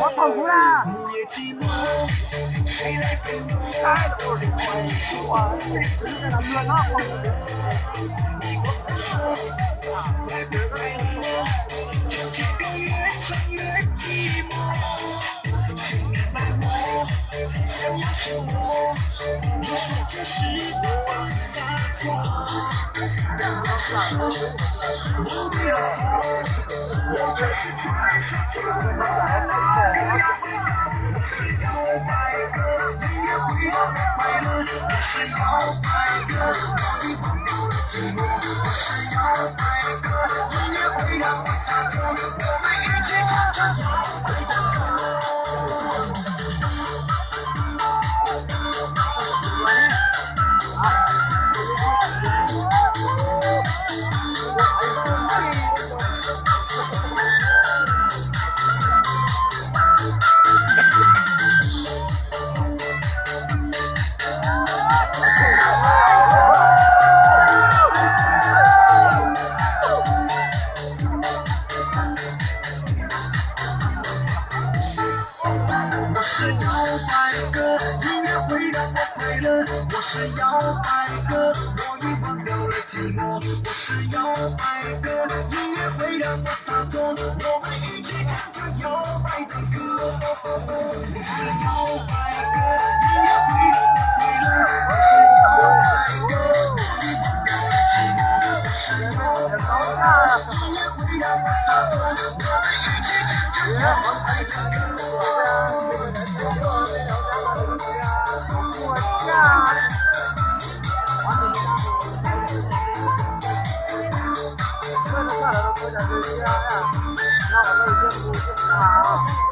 我跑出来。我就是传说中的那个摇摆哥，音乐会让我快乐。我是摇摆哥，我已忘掉了寂寞。我是摇摆哥，音乐会让我洒脱。我们一起唱着摇摆的歌。我是摇摆哥，音乐会让我快乐。我是摇摆哥，我已忘掉了寂寞。我是摇摆哥，音乐会让我洒脱。我们一起唱着摇摆的歌。我是摇摆哥，音乐会让我快乐。我是摇摆哥，我已忘掉了寂寞。我是摇摆哥，音乐会让我洒脱。我们一起唱着摇摆的歌。那我们已经不是啊。